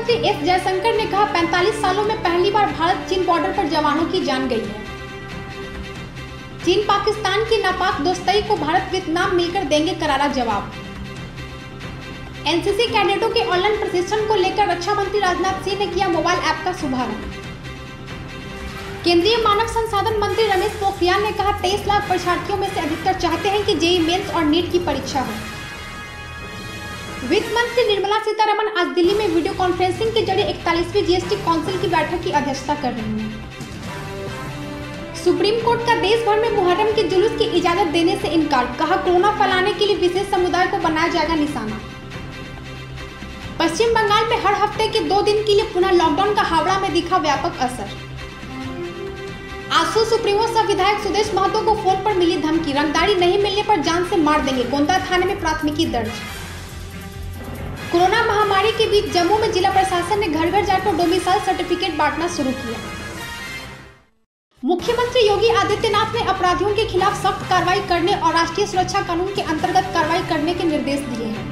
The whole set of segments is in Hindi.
मंत्री एस जयशंकर ने कहा 45 सालों में पहली बार भारत चीन बॉर्डर पर जवानों की जान गई है। चीन पाकिस्तान की नापाक दोस्ती को भारत वियतनाम मिलकर देंगे करारा जवाब। एनसीसी कैडेटों के ऑनलाइन प्रशिक्षण को लेकर रक्षा मंत्री राजनाथ सिंह ने किया मोबाइल ऐप का शुभारंभ। केंद्रीय मानव संसाधन मंत्री रमेश पोखरियाल ने कहा 23 लाख परीक्षार्थियों में से अधिकतर चाहते हैं कि जेईई मेंस और नीट की परीक्षा हो। वित्त मंत्री निर्मला सीतारमण आज दिल्ली में वीडियो कॉन्फ्रेंसिंग के जरिए 41वीं जीएसटी काउंसिल की बैठक की अध्यक्षता कर रही हैं। सुप्रीम कोर्ट का देश भर में मुहर्रम के जुलूस की इजाजत देने से इनकार, कहा कोरोना फैलाने के लिए विशेष समुदाय को बनाया जाएगा निशाना। पश्चिम बंगाल में हर हफ्ते के 2 दिन के लिए पुनः लॉकडाउन का हावड़ा में दिखा व्यापक असर। आजसू सुप्रीमो सह विधायक सुदेश महतो को फोन पर मिली धमकी, रंगदारी नहीं मिलने पर जान से मार देंगे, गोंदा थाने में प्राथमिकी दर्ज। कोरोना महामारी के बीच जम्मू में जिला प्रशासन ने घर घर जाकर डोमिसाइल सर्टिफिकेट बांटना शुरू किया। मुख्यमंत्री योगी आदित्यनाथ ने अपराधियों के खिलाफ सख्त कार्रवाई करने और राष्ट्रीय सुरक्षा कानून के अंतर्गत कार्रवाई करने के निर्देश दिए हैं।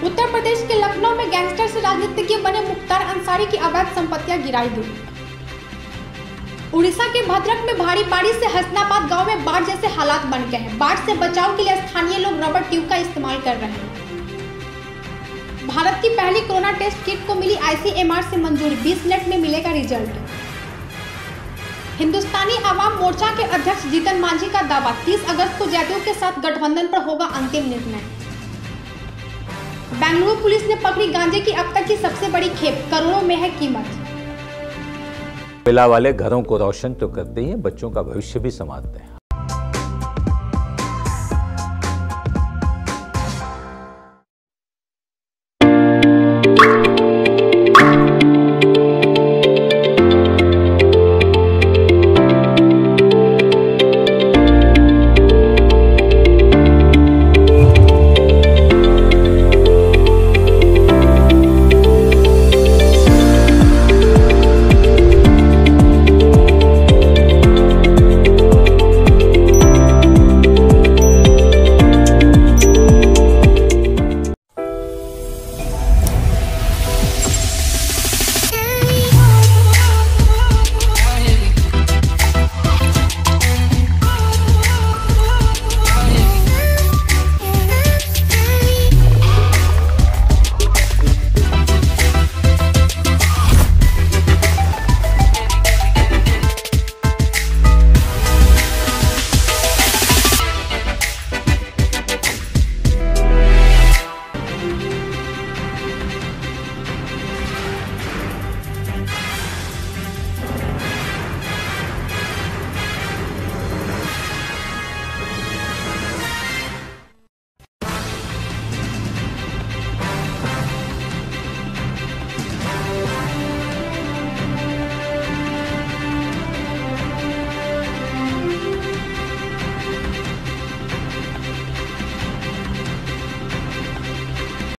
उत्तर प्रदेश के लखनऊ में गैंगस्टर से राजनीतिज्ञ बने मुख्तार अंसारी की अवैध संपत्तियां गिराई गई। उड़ीसा के भद्रक में भारी बारिश से हसनाबाद गांव में बाढ़ जैसे हालात बन गए हैं। बाढ़ से बचाव के लिए स्थानीय लोग रबर ट्यूब का इस्तेमाल कर रहे हैं। भारत की पहली कोरोना टेस्ट किट को मिली आईसीएमआर से मंजूरी, 20 मिनट में मिलेगा रिजल्ट। हिंदुस्तानी आवाम मोर्चा के अध्यक्ष जीतन मांझी का दावा, 30 अगस्त को जदयू के साथ गठबंधन पर होगा अंतिम निर्णय। बेंगलुरु पुलिस ने पकड़ी गांजे की अब तक की सबसे बड़ी खेप, करोड़ों में है कीमत। कोयला वाले घरों को रोशन तो करते ही हैं, बच्चों का भविष्य भी संवारते हैं।